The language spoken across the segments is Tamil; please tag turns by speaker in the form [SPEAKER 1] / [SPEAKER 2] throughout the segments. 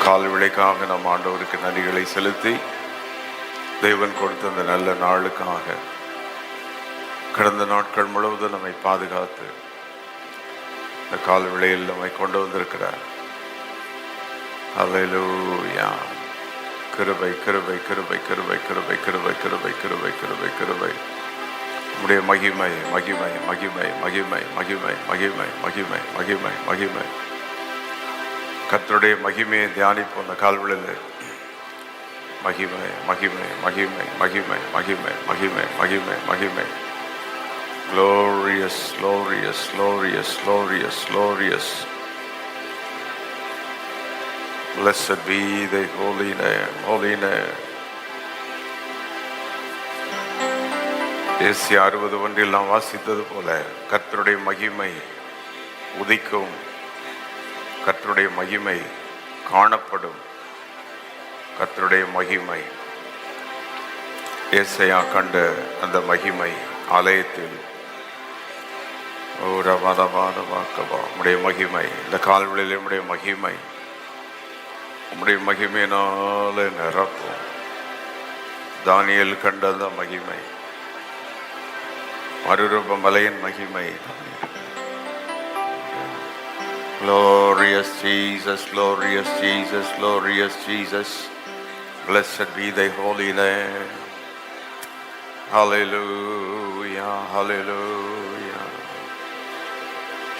[SPEAKER 1] கால் விளைக்காக நம் ஆண்டவருக்கு நன்றிகளை செலுத்தி, தேவன் கொடுத்த அந்த நல்ல நாளுக்காக கடந்த நாட்கள் முழுவதும் நம்மை பாதுகாத்து இந்த கால் விளையில் நம்மை கொண்டு வந்திருக்கிறார். அல்லேலூயா. கிருபை கிருபை கிருபை கிருபை கிருபை கிருபை கிருபை கிருபை கிருபை கிருபை. நம்முடைய மகிமை மகிமை மகிமை மகிமை மகிமை மகிமை மகிமை மகிமை மகிமை. கர்த்தருடைய மகிமையை தியானிப்போம் அந்த கால்வெளியில். மகிமை மகிமை மகிமை மகிமை மகிமை மகிமை மகிமை மகிமை. Glorious, glorious, glorious, glorious, glorious. Blessed be thy holy name, holy name. Asia 60:1 நாம் வாசித்தது போல கர்த்தருடைய மகிமை உதிக்கும், கர்த்தருடைய மகிமை காணப்படும். கர்த்தருடைய மகிமை ஏசாயா கண்ட அந்த மகிமை ஆலயத்தில் உம்முடைய மகிமை இந்த கால்வெளியில் உம்முடைய மகிமை உம்முடைய மகிமையினால நிரப்பும். தானியேல் கண்ட அந்த மகிமை, மறுரூப மலையின் மகிமை. Glorious Jesus, glorious Jesus, glorious Jesus. Blessed be thy holy name. Hallelujah, hallelujah.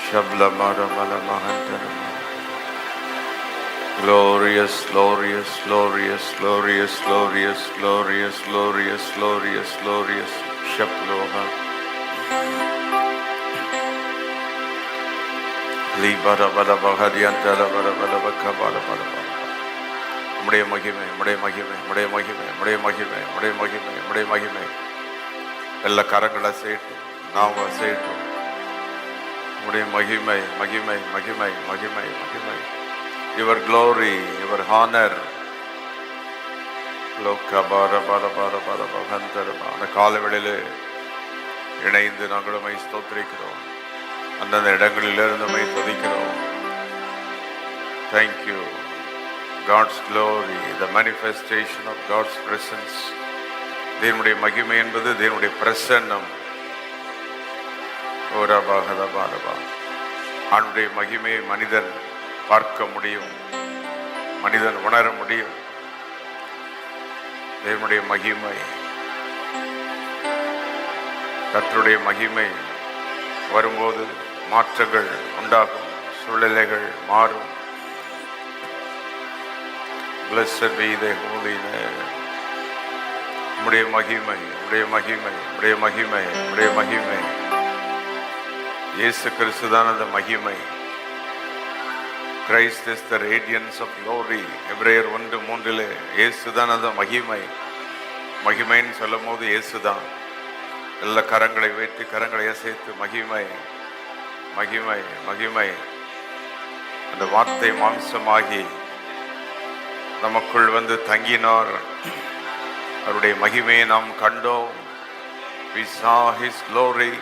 [SPEAKER 1] Shabla mara mala mahantara. Glorious, glorious, glorious, glorious, glorious, glorious, glorious, glorious, glorious. Shabloha. Libara bala bahadiantala bala bala bakabala bala bala. உம்முடைய மகிமை, உம்முடைய மகிமை, உம்முடைய மகிமை, உம்முடைய மகிமை, உம்முடைய மகிமை, உம்முடைய மகிமை. எல்லா கரங்களை செய்யட்டும், நாம செய்யட்டும். உம்முடைய மகிமை மகிமை மகிமை மகிமை மகிமை. Your glory, your honour. லோக்கபார பார பார பார பகந்தரமா. அந்த காலவெளியில் இணைந்து நாங்களும் ஸ்தோத்திரிக்கிறோம். அந்தந்த இடங்களிலிருந்து நம்மை துதிக்கிறோம். Thank you. God's glory, the manifestation of God's presence. தேவனுடைய மகிமை என்பது தேவனுடைய பிரசன்னம். அவனுடைய மகிமையை மனிதன் பார்க்க முடியும், மனிதன் உணர முடியும். தேவனுடைய மகிமை, கர்த்தருடைய மகிமை வரும்போது மாற்றங்கள் உண்டாகும், சூழ்நிலைகள் மாறும். Blessed be thy holy name. உம்முடைய மகிமை, உம்முடைய மகிமை, உம்முடைய மகிமை, உம்முடைய மகிமை. இயேசு கிறிஸ்து தான் அந்த மகிமை. Christ is the radiance of glory. எபிரேயர் 1:3 இயேசு தான் அந்த மகிமை. மகிமைன்னு சொல்லும் போது இயேசு தான். எல்லா கரங்களை வைத்து கரங்களை அசைத்து மகிமை மகிமை மகிமை. அந்த வார்த்தை மாம்சமாகி நமக்குள் வந்து தங்கினார். அவருடைய மகிமையை நாம் கண்டோம். We saw his glory.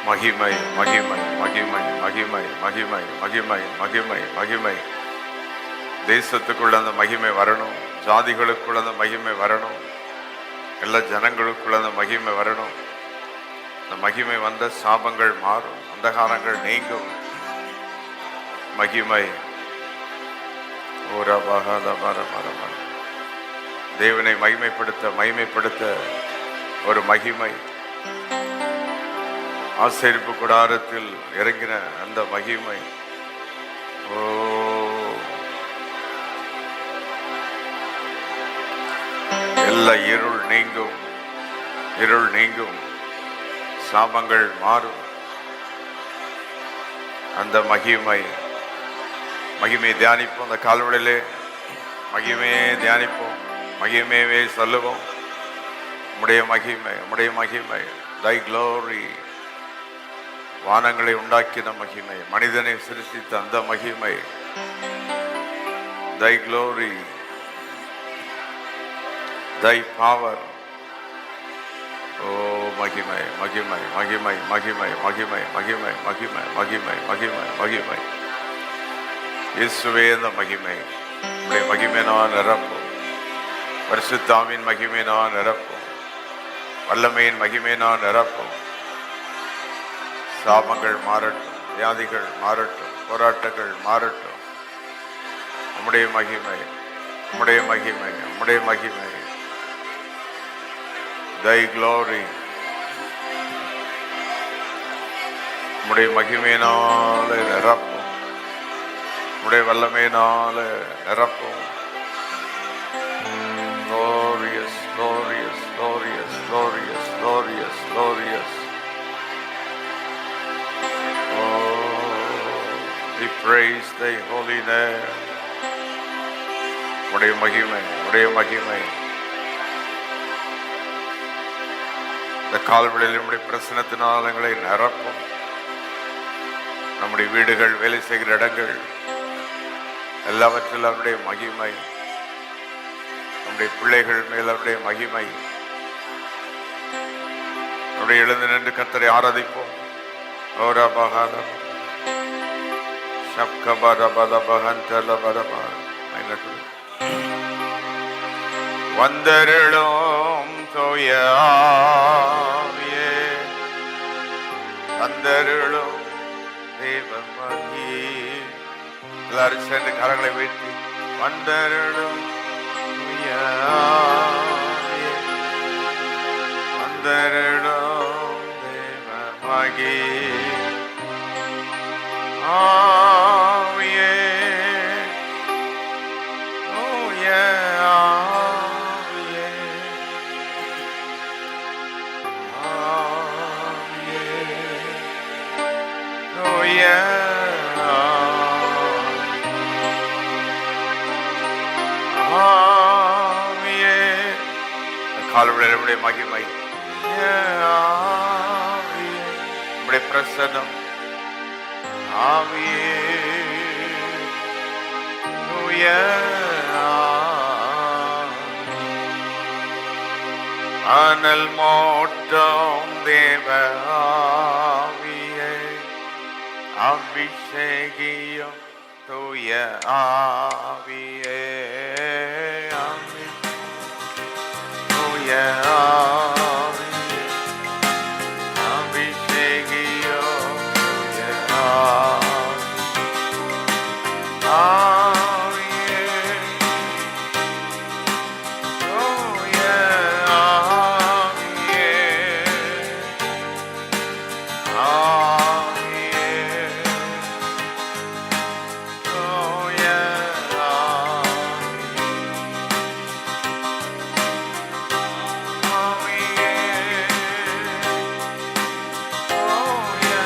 [SPEAKER 1] மகிமை மகிமை மகிமை மகிமை மகிமை மகிமை மகிமை மகிமை. தேசத்துக்குள்ள அந்த மகிமை வரணும், ஜாதிகளுக்குள்ள அந்த மகிமை வரணும், எல்லா ஜனங்களுக்குள்ள அந்த மகிமை வரணும். அந்த மகிமை வந்த சாபங்கள் மாறும், அந்தகாரங்கள் நீங்கும். மகிமை. தேவனை மகிமைப்படுத்த ஒரு மகிமை. ஆசரிப்பு கூடாரத்தில் இறங்கின அந்த மகிமை. ஓ, எல்லா இருள் நீங்கும், இருள் நீங்கும், சாபங்கள் மாறும். அந்த மகிமை மகிமையை தியானிப்போம். அந்த கால்வெளியிலே மகிமையே தியானிப்போம், மகிமையே சொல்லுவோம். உம்முடைய மகிமை, உம்முடைய மகிமை. Thy glory. வானங்களை உண்டாக்கின மகிமை, மனிதனை சிருஷ்டித்த அந்த மகிமை. Thy glory, thy power. ஓ மகிமை மகிமை மகிமை மகிமை மகிமை மகிமை மகிமை மகிமை மகிமை மகிமை. இயேசுவே இந்த மகிமை, உடைய மகிமை நான் நிரப்பும். பரிசுத்தாவின் மகிமை நான் நிரப்பும். வல்லமையின் மகிமை நான் நிரப்பும். சாபங்கள் மாறட்டும், வியாதிகள் மாறட்டும், போராட்டங்கள் மாறட்டும். உம்முடைய மகிமை, உம்முடைய மகிமை, உம்முடைய மகிமை. Thy glory, உம்முடைய மகிமையினால நிரப்பும். உம்முடைய வல்லமையினால நிரப்பும். Glorious, glorious, glorious, glorious, glorious, glorious. We praise thy holy name. உடைய மகிமை, உடைய மகிமை. இந்த கால்வெளியில் நம்முடைய பிரசனத்தினால் எங்களை நிரப்பும். நம்முடைய வீடுகள், வேலை செய்கிற இடங்கள் எல்லாவற்றிலும் அவருடைய மகிமை. நம்முடைய பிள்ளைகள் மேல் அவருடைய மகிமை. நம்முடைய எழுந்து நின்று கர்த்தரை ஆராதிப்போம். வந்தருளும் தூய ஆவியே, வந்தருளும் தேவமகி. எல்லாரும் சேர்ந்து கரங்களை வைத்து வந்தருளும் தூய ஆவியே, வந்தருளும் தேவமகி. ஆவியே, தூய ஆவியே, ஆவியே, தூய ஆவியே. கால்வெளியுடைய மகிமை, உம்முடைய பிரசன்னம். ஆவியே, தூய அனல் மோட்டம் தேவ ஆவியே, அபிஷேகியம் தூய ஆவியே, தூய ஆவியே, அபிஷேகியம் தூய ஆவியே, தூய ஆவியே, ஆவியே, தூய ஆவியே,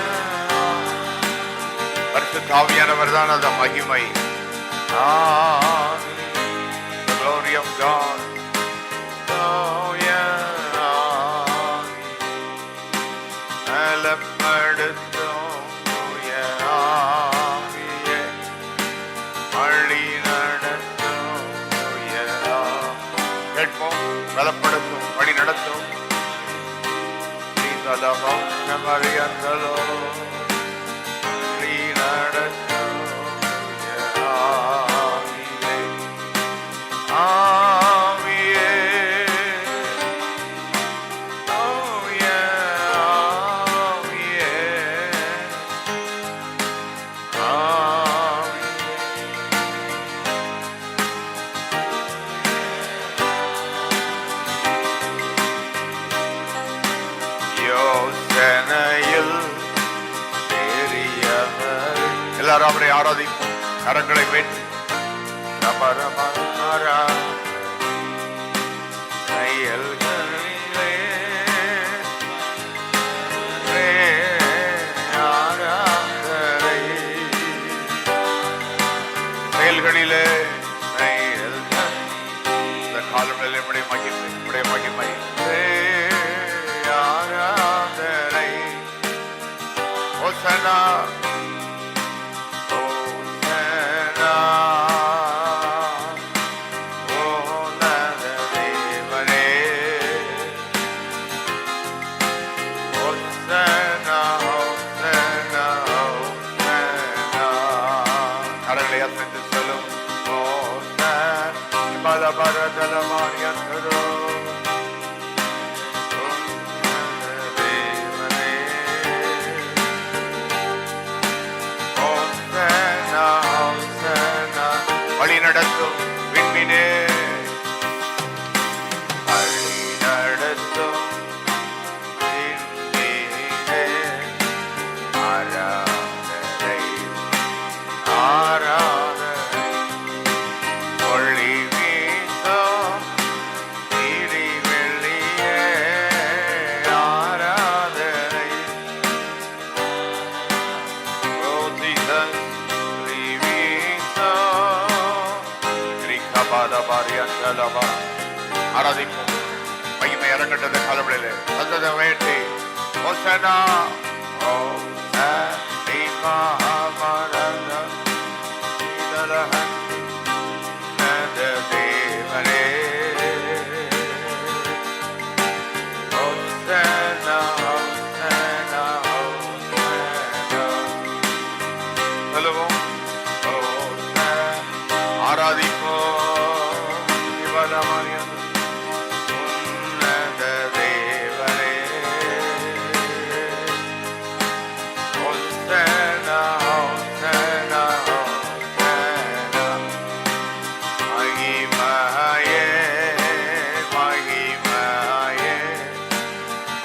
[SPEAKER 1] பரிசுத்த ஆவியானவர் தான் அந்த மகிமை. The glory of God. பலப்படுத்தும் தூய ஆவியே, வழி நடத்தும் தூய ஆவியே. கேட்போம். பலப்படுத்தும், வழி நடத்தும். மரியந்தலோ வழி நடத்தும் தூய ஆவியே, ஆவியே, தூய ஆவியே, ஆவியே. யோசனையில் பெரியவர். எல்லாரும் அவரை ஆராதிப்போம். கரங்களை வைத்து செயல்களிலே ஆராதனை, செயல்களிலே இந்த காலங்களில் நம்முடைய மகிமை, நம்முடைய மகிமை. ஆராதனை. ஓசனா, ஓசனா, ஓனத தேவனே. ஓசனா, ஓசனா, ஓசனா. கரங்களை கரங்களை அசைத்து சொல்லும். பல பரதலமானியோ வழி நடத்தும் விண்மீனே, வழி நடத்தும் விண்மீனே, ஆராதனை ஆராதனை, ஒளி வீசும் திரி வெள்ளியே, ஆராதனை. Oh Jesus, ஆராதிப்போம். மகிமை இறங்கட்டது காலவெளியிலே சந்தத வேண்டி ஓசனா தேவனே சொல்லுவோம். ஆராதிப்போம். உன்னத தேவனே ஹோசன்னா ஹோசன்னா ஹோசன்னா, மகிமையே மகிமையே,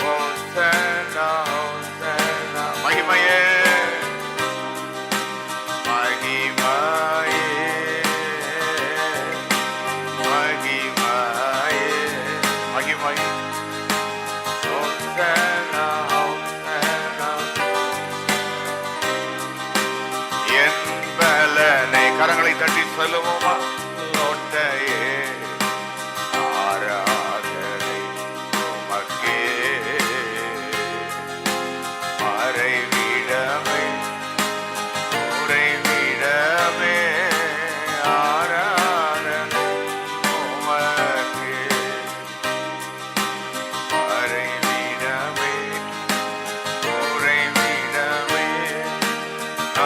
[SPEAKER 1] ஹோசன்னா ஹோசன்னா, மகிமையே மகிமையே மகிமையே, ஹோசன்னா ஹோசன்னா. என் பலனை கரங்களை தட்டி சொல்லுவோமா. கோட்டையே ஆராதனை உமக்கே, மறைவிடமே உறைவிடமே, ஆராதனை உமக்கே, மறைவிடமே உறைவிடமே,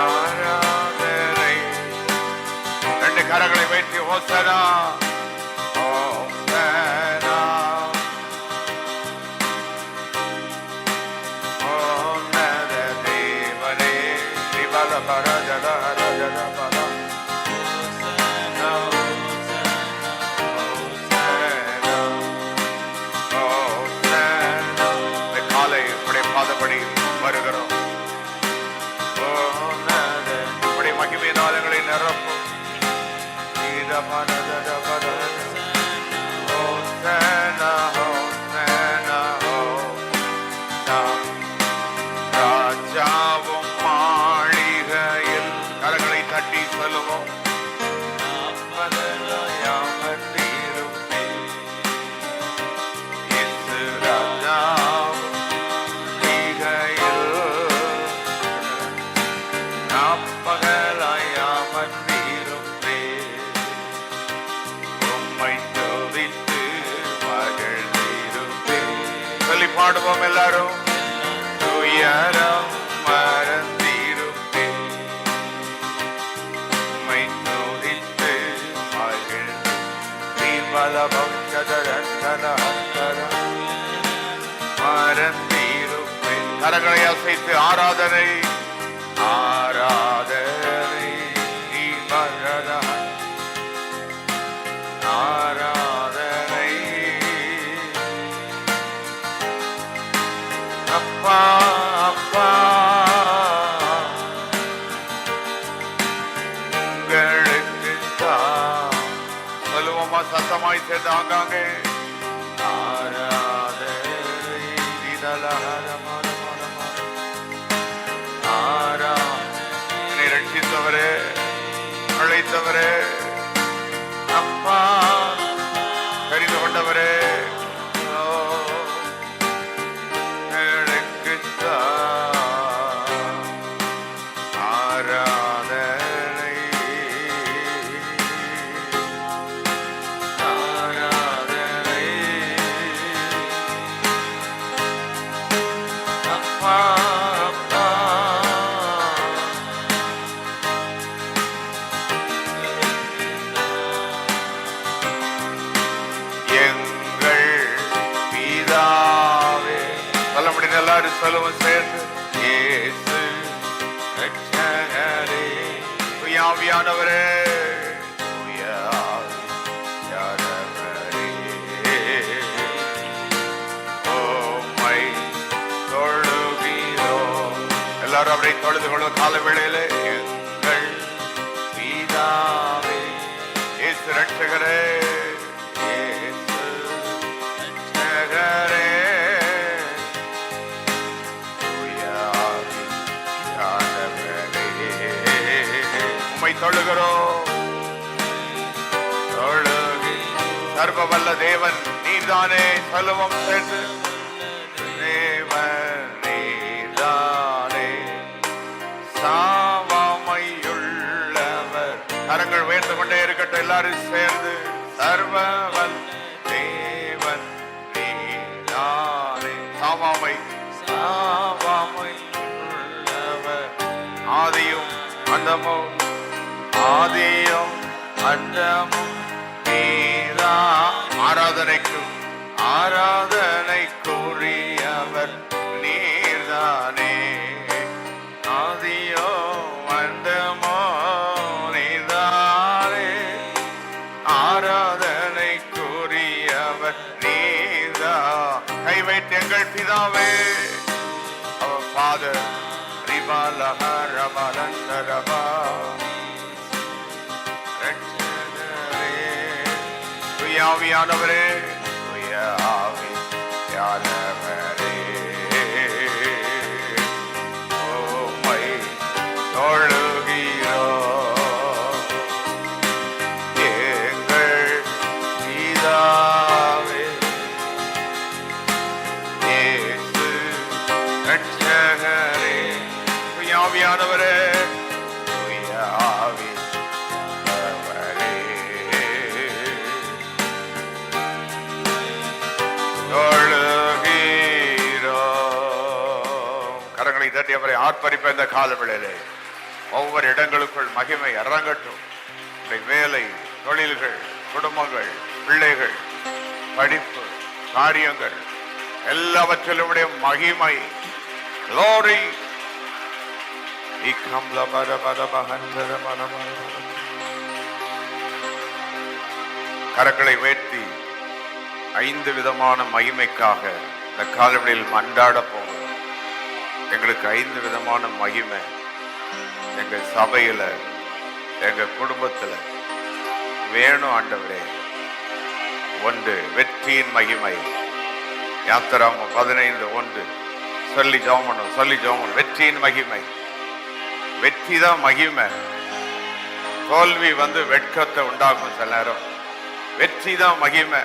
[SPEAKER 1] ஆராதனை. ரெண்டு கரங்களை வைத்து ஹோசனா ஹோசனா உன்னத தேவனே, ஸ்ரீபல பரஜல ஹரஜல பல ஹோசனா ஹோசனா ஹோசனா. இந்த காலை உடைய பாதப்படி வருகிறோம். உடைய மகிமை நாளங்களை நிரப்பும். ஹோசனா ஹோசனா ஹோசனா. ராஜாவும் மாளிகையில் கரங்களை தட்டி சொல்லுவோம். பாடுவோம் எல்லாரும். துயரம் மறந்திருப்பே, உம்மை துதித்து மகிழ்ந்து, தீபலபம் சதரந்தர மறந்திருப்பே. கரங்களை அசைத்து ஆராதனை ஆராதனை, தீபரத ஆராதனை. அப்பா அப்பா உங்களுக்கு தான் சொல்லுவோமா சத்தமாய் சேர்ந்து ஆங்காங்கே. ஆராதனை ஆராதனை, ரட்சித்தவரே அழைத்தவரே, அப்பா தெரிந்து கொண்டவரே, ஆராதனை ஆராதனை. அப்பா அப்பா சொல்லுவோம் சேர்ந்து. இயேசு ரட்சகரே, ஆவியானவரே, எல்லாரும் அவரை தொழுது கொள்ளும் கால வேளையிலே. எங்கள் பிதாவே, இயேசு ரட்சகரே, இயேசு ரட்சகரே, உம்மை தொழுகிறோம். தொழுகி சர்வ வல்ல தேவன் நீர்தானே, சொல்லுவோம் சேர்ந்து. தேவன் நீர்தானே, சாவாமையுள்ளவர். கரங்கள் உயர்ந்து கொண்டே இருக்கட்டும் எல்லாரும் சேர்ந்து. சர்வ வல்ல தேவன் நீர்தானே, சாவாமையுள்ளவர். ஆதியும் அந்தமும், ஆதியும் அந்தமும் நீரா. ஆராதனைக்கும் ஆராதனைக்குரியவர் நீர்தானே, ஆதியோ அந்தமோ நீர்தானே, ஆராதனைக்குரியவர் நீர்தா. கை வைத்து எங்கள் பிதாவே, அவர் ஃபாதர் ரிபாலஹரபலந்தரபா, ஆவியானவரே, ஆவியானவரே, உம்மை தொழுகிறோம். எங்கள் பிதாவே, இயேசு ரட்சகரே, ஆவியானவரே, தட்டி அவரை ஆர்ப்பரிப்ப இந்த காலவேளையிலே ஒவ்வொரு இடங்களுக்குள் மகிமை இறங்கட்டும். வேலை, தொழில்கள், குடும்பங்கள், பிள்ளைகள், படிப்பு, காரியங்கள் எல்லாவற்றிலும் மகிமை, glory. கரங்களை உயர்த்தி 5 விதமான மகிமைக்காக இந்த காலவெளியில் மன்றாட போகிறோம். எங்களுக்கு 5 விதமான மகிமை எங்க சபையில, எங்க குடும்பத்துல வேணும் ஆண்டவரே. 1, வெற்றியின் மகிமை. யாத்திராகமம் 15:1 சொல்லி ஜெபம். வெற்றியின் மகிமை. வெற்றி தான் மகிமை. தோல்வி வெட்கத்தை உண்டாகும் சில நேரம். வெற்றி தான் மகிமை.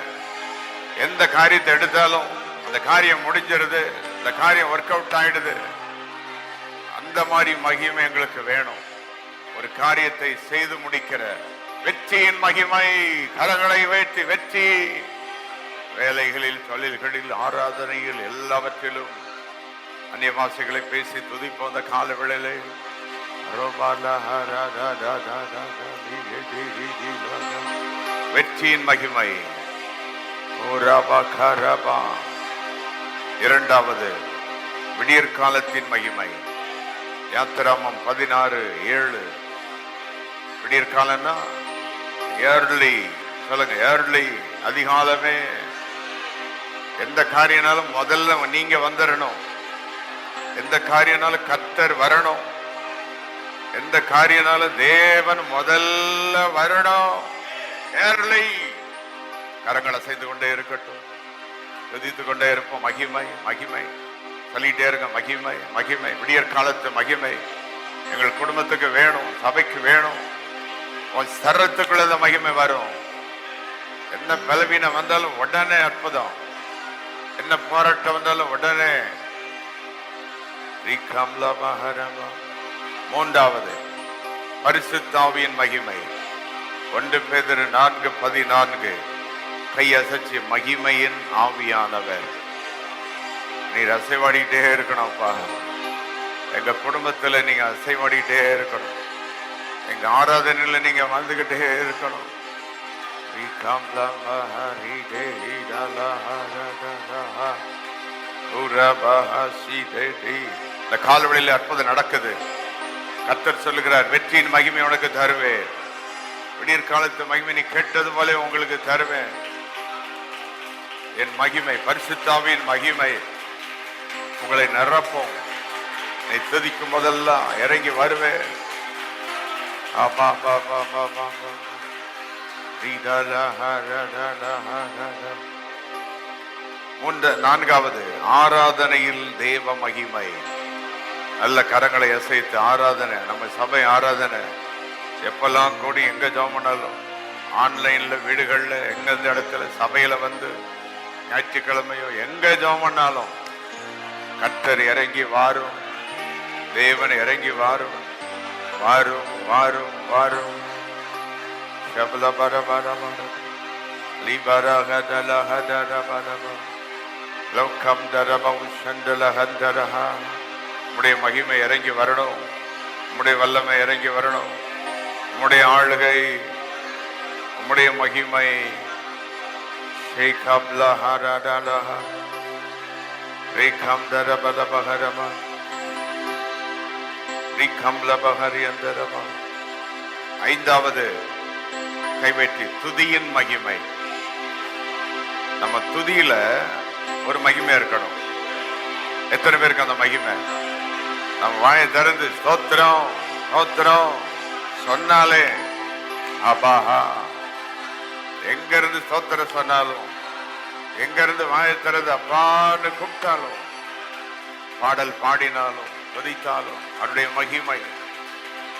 [SPEAKER 1] எந்த காரியத்தை எடுத்தாலும் அந்த காரியம் முடிஞ்சிருது, அந்த காரியம் ஒர்க் அவுட் ஆயிடுது. அந்த மாதிரி மகிமை எங்களுக்கு வேணும். ஒரு காரியத்தை செய்து முடிக்கிற வெற்றியின் மகிமை. கரங்களை வைத்து வெற்றி. வேலைகளில், தொழில்களில், ஆராதனையில் எல்லாவற்றிலும் அந்நிய பாஷைகளை பேசி துதிப்போம். அந்த கால வேளையிலே வெற்றியின் மகிமை. 2வது விடியற் காலத்தின் மகிமை. யாத்திராகமம் 16:7. விடியற் காலம்னா ஏர்லி. சொல்லுங்க, ஏர்லி, அதிகாலமே. எந்த காரியனாலும் முதல்ல நீங்க வந்துடணும். எந்த காரியனாலும் கர்த்தர் வரணும். எந்த காரியனாலும் தேவன் முதல்ல வரணும். ஏர்லி. கரங்களை செய்து கொண்டே இருக்கட்டும். துதித்து கொண்டே இருப்போம். மகிமை, மகிமை சொல்லிட்டே இருங்க. மகிமை, மகிமை. விடியற் காலத்து மகிமை எங்கள் குடும்பத்துக்கு வேணும், சபைக்கு வேணும். உன் சரத்துக்குள்ள மகிமை வரும். என்ன பலவீனம் வந்தாலும் உடனே அற்புதம். என்ன போராட்டம் வந்தாலும் உடனே. 3வது பரிசுத்த ஆவியின் மகிமை. 1 பேதுரு 4:14. கையசைச்சு மகிமையின் ஆவியானவர். நீர் அசைவாடிட்டே இருக்கணும்ப்பா. எங்க குடும்பத்துல நீங்க அசைவாடிட்டே இருக்கணும். எங்க ஆராதனையில நீங்க வந்துகிட்டே இருக்கணும். இந்த கால்வழியில் அற்புதம் நடக்குது. கர்த்தர் சொல்லுகிறார், வெற்றியின் மகிமை உனக்கு தருவேன், விடியற் காலத்து மகிமை நீ கேட்டது போல உங்களுக்கு தருவேன். என் மகிமை, பரிசுத்தாவின் மகிமை உங்களை நிரப்பும். நீ துதிக்கும் போதெல்லாம் இறங்கி வருவேன். நான்காவது, ஆராதனையில் தேவ மகிமை. நல்ல கரங்களை அசைத்து ஆராதனை, நம்ம சபை ஆராதனை எப்பெல்லாம் கூடி எங்க ஜெபம் பண்ணாலும், ஆன்லைன்ல, வீடுகள்ல, எங்க இடத்துல, சபையில வந்து ஞாயிற்றுக்கிழமையோ எங்க ஜெபம் பண்ணாலும் கர்த்தர் இறங்கி வாரும், தேவன் இறங்கி வாரும், வாரும் வாரும் வாரும். உம்முடைய மகிமை இறங்கி வரணும், உம்முடைய வல்லமை இறங்கி வரணும், உம்முடைய ஆளுகை, உம்முடைய மகிமை. ஐந்தாவது கைவேற்றி துதியின் மகிமை. நம்ம துதியில ஒரு மகிமை இருக்கணும். எத்தனை பேருக்கு அந்த மகிமை? நம்ம வாயை திறந்து ஸ்தோத்திரம் ஸ்தோத்திரம் சொன்னாலே, அப்பாஹா, எங்க இருந்து ஸ்தோத்திரம் சொன்னாலும், எங்க இருந்து வாயை திறந்து அப்பான்னு கூப்பிட்டாலும், பாடல் பாடினாலும், துதித்தாலும், அவருடைய மகிமை,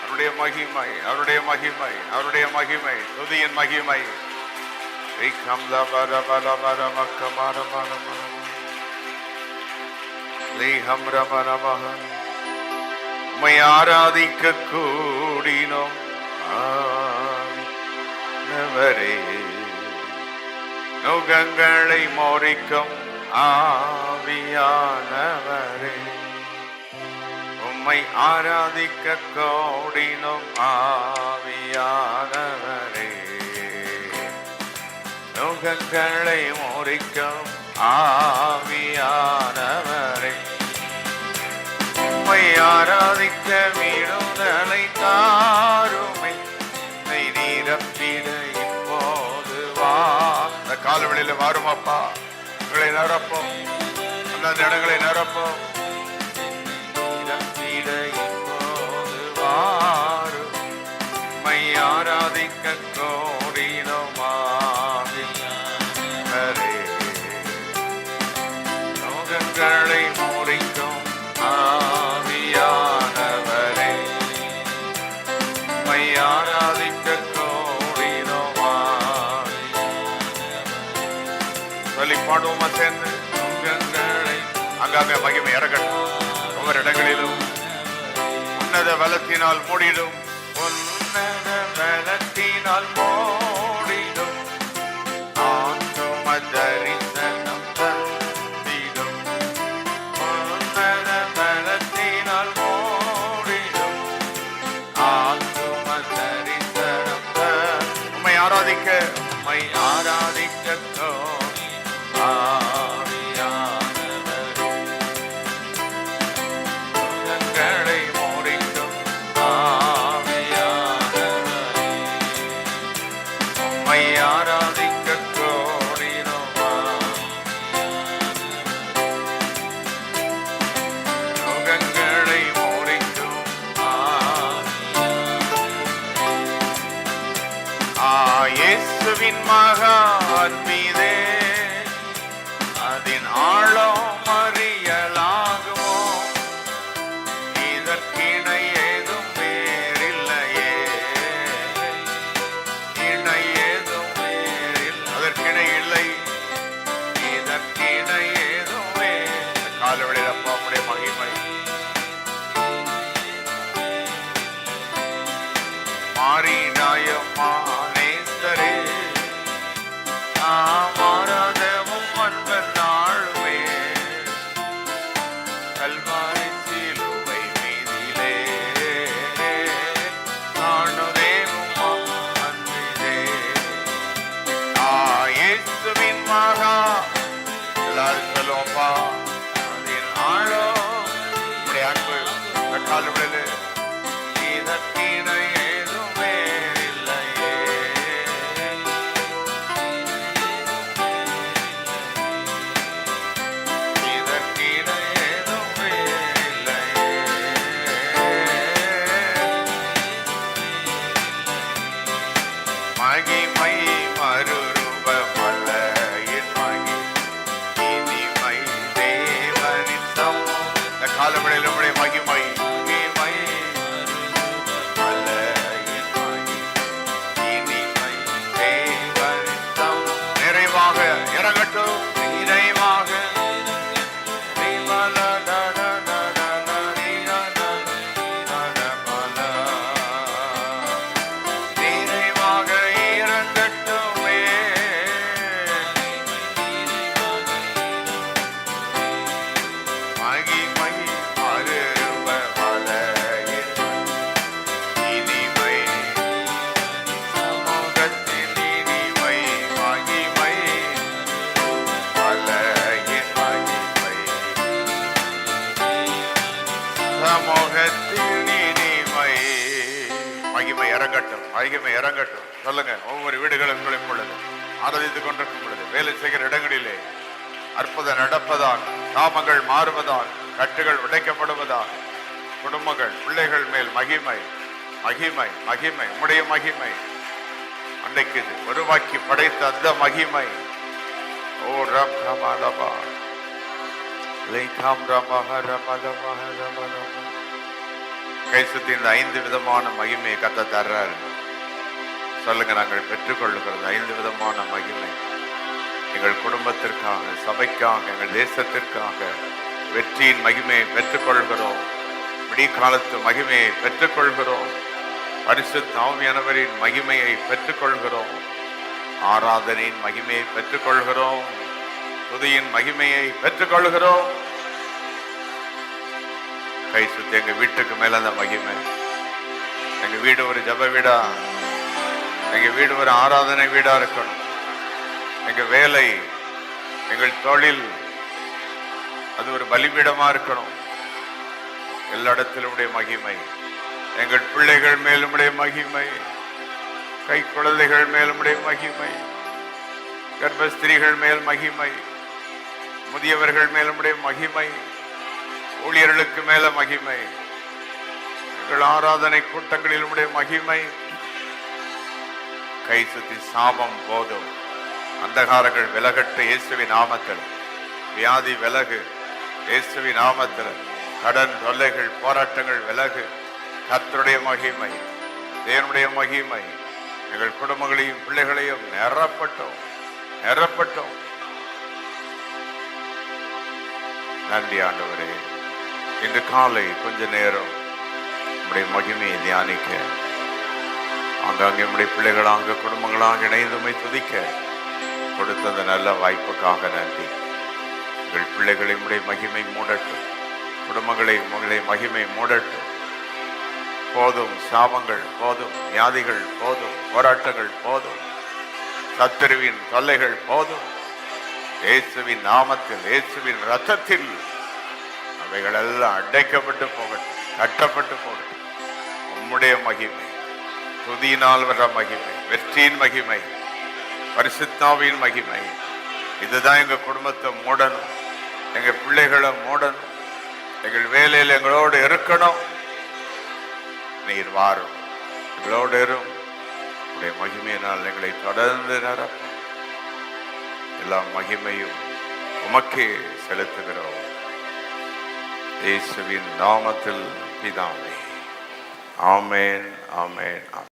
[SPEAKER 1] அவருடைய மகிமை, அவருடைய மகிமை, அவருடைய மகிமை, துதியின் மகிமை. உம்மை ஆராதிக்க கூடினோம் ஆண்டவரே, நுகங்களை மோரிக்கும் ஆவியானவரே, உம்மை ஆராதிக்க கூடினோம் ஆவியானவரே, நுகங்களை மோரிக்கும் ஆவியானவரே, உம்மை ஆராதிக்க விடுதலை தாருமை, நீரப்பிட இப்போது வா. இந்த காலவெளியில வாரும் அப்பா, உங்களை நிரப்போம், அந்த இடங்களை நிரப்போம். நீரப்பிட இப்போது வாரும், உம்மை ஆராதிக்க கோடினோம் ஆவியானவரே, நோகங்களை முறிக்கும் ஆவியானவரே, உம்மை ஆராதிக்க கோடினோம் ஆவியானவரே. சொல்லி பாடுவோமா சேர்ந்து? நோகங்களை அங்காங்க மகிமை இறக்கட்டும். ஒவ்வொரு இடங்களிலும் உன்னத பலத்தினால் மூடிடும், உன்னத பலத்தினால் மூடிடும், ஆத்தும தரிசனம் தந்திடும், உன்னத பலத்தினால் மூடிடும், ஆத்தும தரிசனம் தந்திடும். உம்மை ஆராதிக்க, உம்மை ஆராதிக்க இயேசுவின் மகா அன்பிதே, அதன் ஆழம் அறியலாகுமோ, இதற்கிணை ஏதும் வேறில்லையே, இணை ஏதும் வேறில்லை, அதற்கிணை இல்லை, இதற்கிணை ஏதும் வேறு. காலவெளியில் அப்பா உம்முடைய மகிமை மாறி நாயம்மா மாறாதவும் அன்பர் நாளுமே, கல்வாரி சிலுவை மீதிலே நானுதேவும் அன்பிலே. இயேசுவின் மகா, எல்லாரும் சொல்லுவோம்பா, மகிமை மறுரூபமல்ல என் மகிமை இனிமை தேவனின் சமூகம். இந்த காலவெளியில் உம்முடைய மகிமை மகிமை அல்ல என் மகிமை இனிமை தேவனின் சமூகம். நிறைவாக இறங்கட்டும் நிறைவாக மகிமை இறங்கட்டும் மகிமை இறங்கட்டும். சொல்லுங்க. ஒவ்வொரு வீடுகளும் பொழுது ஆராதித்துக் கொண்டிருக்கும் பொழுது வேலை செய்கிற இடங்களிலே அற்புதம் நடப்பதால், நாமங்கள் மாறுவதால், கட்டுகள் உடைக்கப்படுவதால், குடும்பங்கள் பிள்ளைகள் மேல் மகிமை மகிமை மகிமை உம்முடைய மகிமை அன்றைக்கு உருவாக்கி படைத்த அந்த மகிமை. ஓ ரம் ரமலபா லைகாம் ரமஹ ரமலபஹ ரமலபா. கைசுத்தி இந்த 5 விதமான மகிமையை கத்த தர்றாரு. சொல்லுங்க. நாங்கள் பெற்றுக்கொள்ளுகிறது 5 விதமான மகிமை. எங்கள் குடும்பத்திற்காக, சபைக்காக, எங்கள் தேசத்திற்காக வெற்றியின் மகிமையை பெற்றுக்கொள்கிறோம். விடிகாலத்து மகிமையை பெற்றுக்கொள்கிறோம். பரிசுத்த ஆவியானவரின் மகிமையை பெற்றுக்கொள்கிறோம். ஆராதனையின் மகிமையை பெற்றுக்கொள்கிறோம். துதியின் மகிமையை பெற்றுக்கொள்கிறோம். கை சுத்தி எங்க வீட்டுக்கு மேல அந்த மகிமை. எங்க வீடு ஒரு ஜப வீடா, எங்க வீடு ஒரு ஆராதனை வீடா இருக்கணும். எங்க வேலை, எங்கள் தொழில் அது ஒரு பலிபீடமா இருக்கணும். எல்லா இடத்திலும் மகிமை. எங்கள் பிள்ளைகள் மேலுடைய மகிமை, கை குழந்தைகள் மேலுடைய மகிமை, கர்ப்பஸ்திரீகள் மேல் மகிமை, முதியவர்கள் மேலுடைய மகிமை, ஊழியர்களுக்கு மேல மகிமை, எங்கள் ஆராதனை கூட்டங்களில் மகிமை. கை சுத்தி சாபம் போதும், அந்தகாரங்கள் விலகட்டு இயேசுவின் நாமத்தில். வியாதி விலகு இயேசுவின் நாமத்தில். கடன் தொல்லைகள் போராட்டங்கள் விலகு. கர்த்தருடைய மகிமை, தேவனுடைய மகிமை எங்கள் குடும்பங்களையும் பிள்ளைகளையும் நிரப்பட்டோம் நிரப்பட்டோம். நன்றி ஆண்டவரே. இன்று காலை கொஞ்ச நேரம் நம்முடைய மகிமையை தியானிக்க, அங்கங்கே நம்முடைய பிள்ளைகளாக குடும்பங்களாக இணைந்துமை துதிக்க கொடுத்த அந்த நல்ல வாய்ப்புக்காக நன்றி. எங்கள் பிள்ளைகளை உடைய மகிமை மூடட்டும், குடும்பங்களை உங்களுடைய மகிமை மூடட்டும். போதும் சாபங்கள் போதும், வியாதிகள் போதும், போராட்டங்கள் போதும், சத்துருவின் தொல்லைகள் போதும். இயேசுவின் நாமத்தில், இயேசுவின் ரத்தத்தில் அவைகள் எல்லாம் அடைக்கப்பட்டு போகட்டும், கட்டப்பட்டு போகட்டும். உம்முடைய மகிமை, துதியினால் வர மகிமை, வெற்றியின் மகிமை, பரிசுத்தாவின் மகிமை, இதுதான் எங்க குடும்பத்தை மூடணும், எங்க பிள்ளைகளை மூடணும், எங்கள் வேலையில் எங்களோடு இருக்கணும். நீர் வாரும், எங்களோடு இரும். உடைய மகிமையினால் எங்களை தொடர்ந்து நிரப்பும். எல்லா மகிமையும் உமக்கே செலுத்துகிறோம். இயேசுவின் நாமத்தில் பிதாவே. ஆமென், ஆமென்.